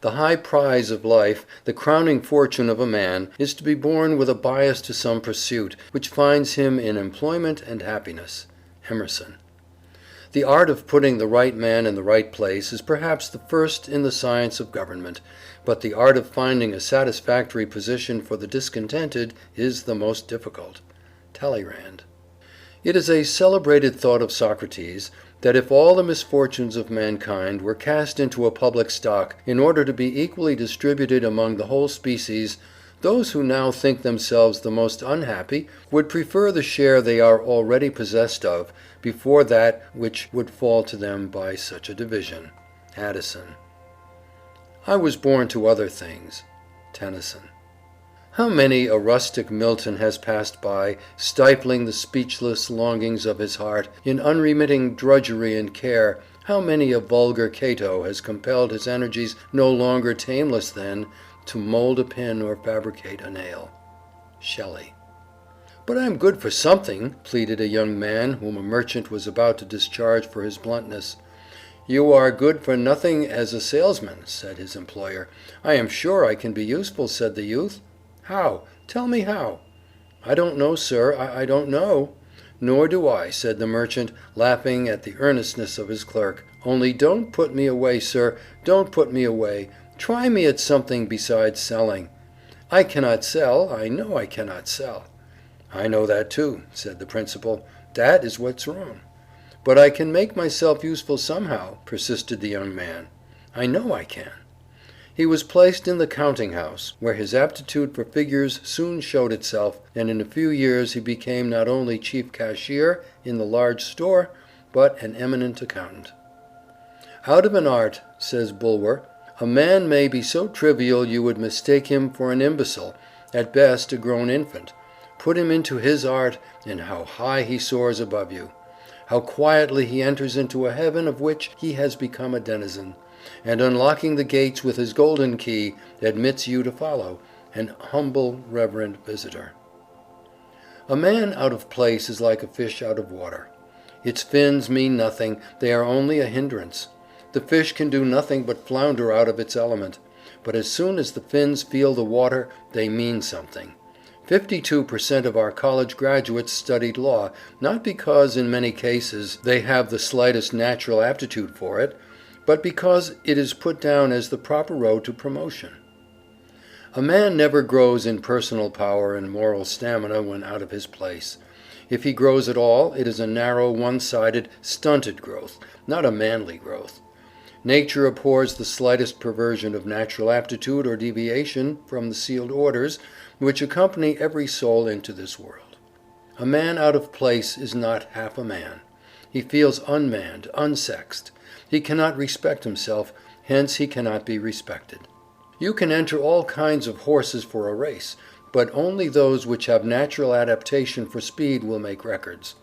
The high prize of life, the crowning fortune of a man, is to be born with a bias to some pursuit which finds him in employment and happiness. Emerson. The art of putting the right man in the right place is perhaps the first in the science of government, but the art of finding a satisfactory position for the discontented is the most difficult. Talleyrand. It is a celebrated thought of Socrates that if all the misfortunes of mankind were cast into a public stock in order to be equally distributed among the whole species, those who now think themselves the most unhappy would prefer the share they are already possessed of before that which would fall to them by such a division. Addison. I was born to other things. Tennyson. How many a rustic Milton has passed by, stifling the speechless longings of his heart in unremitting drudgery and care. How many a vulgar Cato has compelled his energies, no longer tameless then, to mold a pin or fabricate a nail. Shelley. But I am good for something, pleaded a young man whom a merchant was about to discharge for his bluntness. You are good for nothing as a salesman, said his employer. I am sure I can be useful, said the youth. How? Tell me how. I don't know, sir, I don't know. Nor do I, said the merchant, laughing at the earnestness of his clerk. Only don't put me away, sir, don't put me away. Try me at something besides selling. I cannot sell, I know I cannot sell. I know that too, said the principal. That is what's wrong. But I can make myself useful somehow, persisted the young man. I know I can. He was placed in the counting-house, where his aptitude for figures soon showed itself, and in a few years he became not only chief cashier in the large store, but an eminent accountant. Out of an art, says Bulwer, a man may be so trivial you would mistake him for an imbecile, at best a grown infant. Put him into his art, and how high he soars above you. How quietly he enters into a heaven of which he has become a denizen, and unlocking the gates with his golden key, admits you to follow, an humble, reverent visitor. A man out of place is like a fish out of water. Its fins mean nothing, they are only a hindrance. The fish can do nothing but flounder out of its element, but as soon as the fins feel the water, they mean something. 52% of our college graduates studied law, not because in many cases they have the slightest natural aptitude for it, but because it is put down as the proper road to promotion. A man never grows in personal power and moral stamina when out of his place. If he grows at all, it is a narrow, one-sided, stunted growth, not a manly growth. Nature abhors the slightest perversion of natural aptitude or deviation from the sealed orders which accompany every soul into this world. A man out of place is not half a man. He feels unmanned, unsexed. He cannot respect himself, hence he cannot be respected. You can enter all kinds of horses for a race, but only those which have natural adaptation for speed will make records.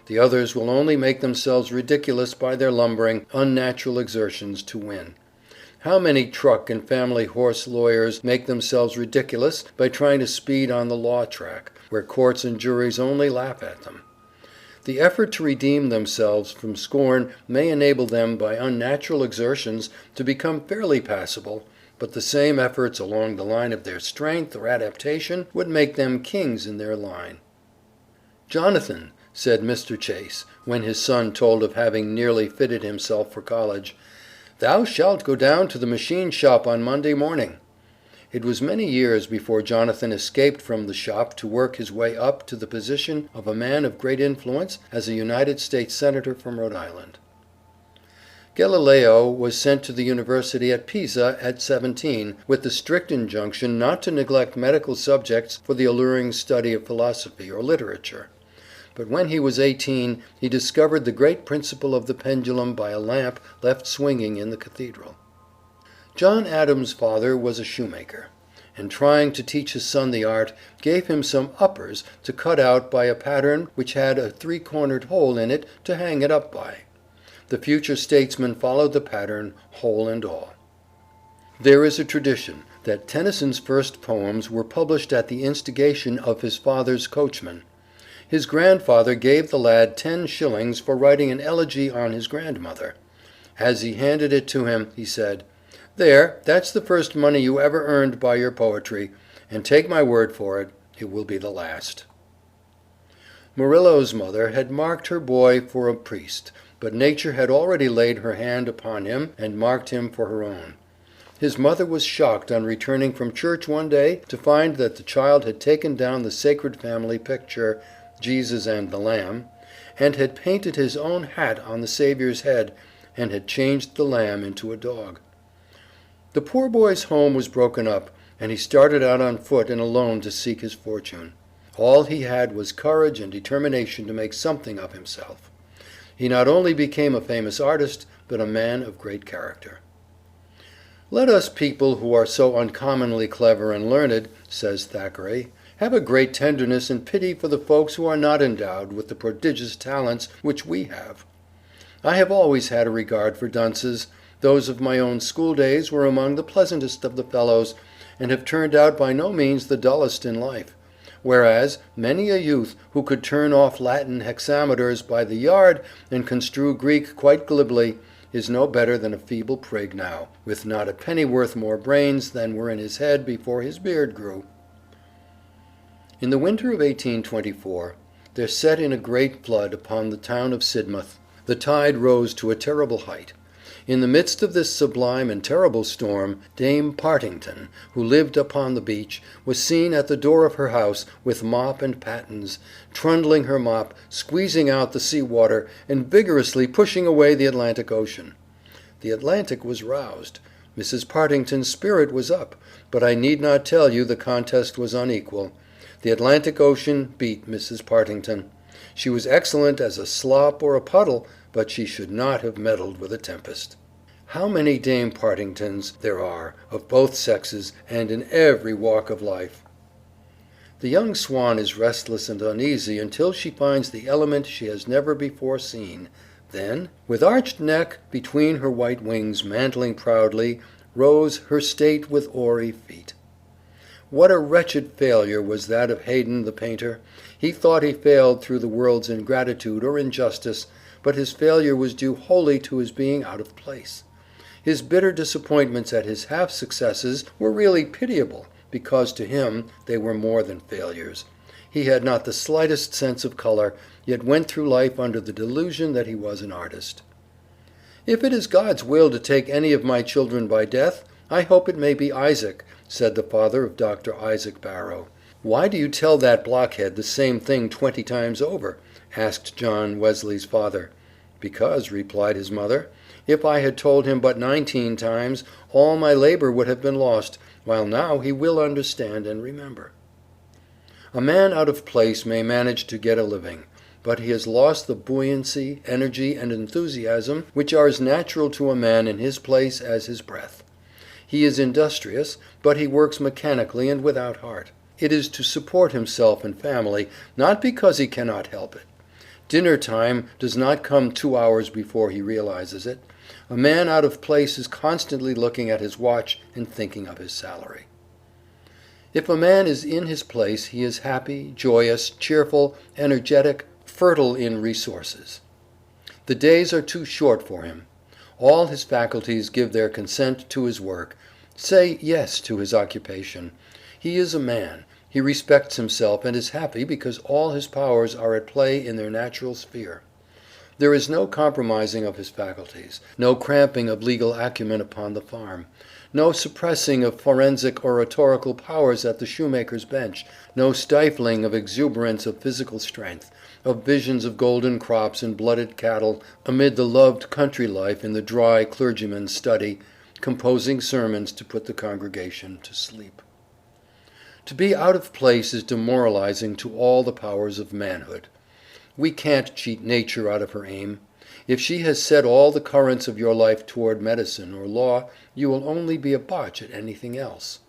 The others will only make themselves ridiculous by their lumbering, unnatural exertions to win. How many truck and family horse lawyers make themselves ridiculous by trying to speed on the law track, where courts and juries only laugh at them. The effort to redeem themselves from scorn may enable them by unnatural exertions to become fairly passable, but the same efforts along the line of their strength or adaptation would make them kings in their line. Jonathan, said Mr. Chase, when his son told of having nearly fitted himself for college, thou shalt go down to the machine shop on Monday morning. It was many years before Jonathan escaped from the shop to work his way up to the position of a man of great influence as a United States Senator from Rhode Island. Galileo was sent to the university at Pisa at 17, with the strict injunction not to neglect medical subjects for the alluring study of philosophy or literature. But when he was 18, he discovered the great principle of the pendulum by a lamp left swinging in the cathedral. John Adams' father was a shoemaker, and trying to teach his son the art, gave him some uppers to cut out by a pattern which had a three-cornered hole in it to hang it up by. The future statesman followed the pattern, hole and all. There is a tradition that Tennyson's first poems were published at the instigation of his father's coachman. His grandfather gave the lad 10 shillings for writing an elegy on his grandmother. As he handed it to him, he said, There, that's the first money you ever earned by your poetry, and take my word for it, it will be the last." Murillo's mother had marked her boy for a priest, but nature had already laid her hand upon him and marked him for her own. His mother was shocked on returning from church one day to find that the child had taken down the sacred family picture, Jesus and the Lamb, and had painted his own hat on the Saviour's head, and had changed the lamb into a dog. The poor boy's home was broken up, and he started out on foot and alone to seek his fortune. All he had was courage and determination to make something of himself. He not only became a famous artist, but a man of great character. "Let us people who are so uncommonly clever and learned," says Thackeray, "have a great tenderness and pity for the folks who are not endowed with the prodigious talents which we have. I have always had a regard for dunces. Those of my own school days were among the pleasantest of the fellows, and have turned out by no means the dullest in life, whereas many a youth who could turn off Latin hexameters by the yard and construe Greek quite glibly, is no better than a feeble prig now, with not a pennyworth more brains than were in his head before his beard grew." In the winter of 1824 there set in a great flood upon the town of Sidmouth. The tide rose to a terrible height. In the midst of this sublime and terrible storm, Dame Partington, who lived upon the beach, was seen at the door of her house, with mop and pattens, trundling her mop, squeezing out the sea water, and vigorously pushing away the Atlantic Ocean. The Atlantic was roused. Mrs. Partington's spirit was up, but I need not tell you the contest was unequal. The Atlantic Ocean beat Mrs. Partington. She was excellent as a slop or a puddle, but she should not have meddled with a tempest. How many Dame Partingtons there are, of both sexes, and in every walk of life! The young swan is restless and uneasy until she finds the element she has never before seen. Then, with arched neck, between her white wings mantling proudly, rose her state with oary feet. What a wretched failure was that of Haydon the painter! He thought he failed through the world's ingratitude or injustice, but his failure was due wholly to his being out of place. His bitter disappointments at his half-successes were really pitiable, because to him they were more than failures. He had not the slightest sense of color, yet went through life under the delusion that he was an artist. "If it is God's will to take any of my children by death, I hope it may be Isaac," said the father of Dr. Isaac Barrow. "Why do you tell that blockhead the same thing 20 times over?" asked John Wesley's father. "Because," replied his mother, "if I had told him but 19 times, all my labor would have been lost, while now he will understand and remember." A man out of place may manage to get a living, but he has lost the buoyancy, energy, and enthusiasm which are as natural to a man in his place as his breath. He is industrious, but he works mechanically and without heart. It is to support himself and family, not because he cannot help it. Dinner time does not come 2 hours before he realizes it. A man out of place is constantly looking at his watch and thinking of his salary. If a man is in his place, he is happy, joyous, cheerful, energetic, fertile in resources. The days are too short for him. All his faculties give their consent to his work, say yes to his occupation. He is a man. He respects himself and is happy because all his powers are at play in their natural sphere. There is no compromising of his faculties, no cramping of legal acumen upon the farm, no suppressing of forensic oratorical powers at the shoemaker's bench, no stifling of exuberance of physical strength, of visions of golden crops and blooded cattle amid the loved country life in the dry clergyman's study, composing sermons to put the congregation to sleep. To be out of place is demoralizing to all the powers of manhood. We can't cheat nature out of her aim. If she has set all the currents of your life toward medicine or law, you will only be a botch at anything else.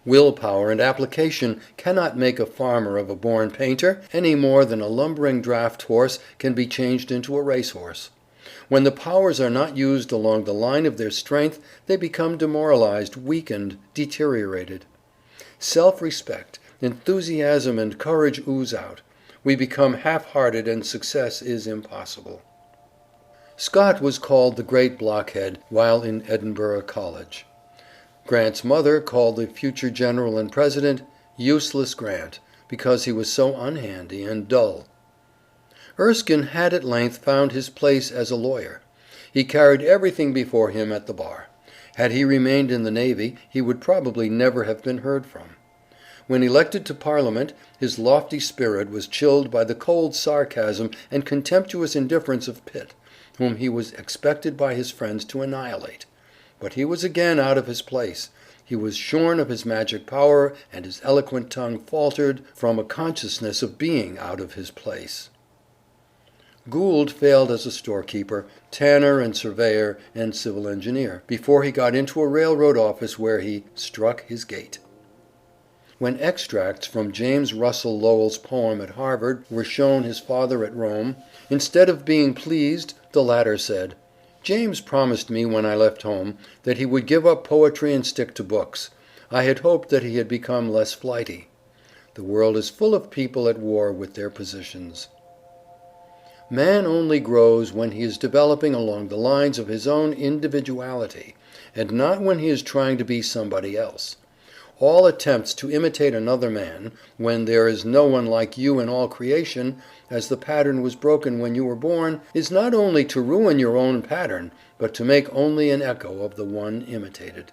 Willpower and application cannot make a farmer of a born painter, any more than a lumbering draft horse can be changed into a racehorse. When the powers are not used along the line of their strength, they become demoralized, weakened, deteriorated. Self-respect, enthusiasm, and courage ooze out. We become half-hearted and success is impossible. Scott was called the Great Blockhead while in Edinburgh College. Grant's mother called the future general and president Useless Grant, because he was so unhandy and dull. Erskine had at length found his place as a lawyer. He carried everything before him at the bar. Had he remained in the Navy, he would probably never have been heard from. When elected to Parliament, his lofty spirit was chilled by the cold sarcasm and contemptuous indifference of Pitt, whom he was expected by his friends to annihilate. But he was again out of his place. He was shorn of his magic power, and his eloquent tongue faltered from a consciousness of being out of his place. Gould failed as a storekeeper, tanner and surveyor and civil engineer, before he got into a railroad office where he "struck his gait." When extracts from James Russell Lowell's poem at Harvard were shown his father at Rome, instead of being pleased, the latter said, "James promised me when I left home that he would give up poetry and stick to books. I had hoped that he had become less flighty." The world is full of people at war with their positions. Man only grows when he is developing along the lines of his own individuality, and not when he is trying to be somebody else. All attempts to imitate another man, when there is no one like you in all creation, as the pattern was broken when you were born, is not only to ruin your own pattern, but to make only an echo of the one imitated.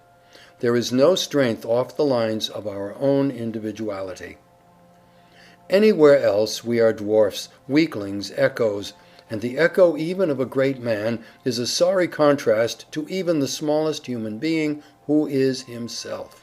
There is no strength off the lines of our own individuality. Anywhere else we are dwarfs, weaklings, echoes, and the echo even of a great man is a sorry contrast to even the smallest human being, who is himself.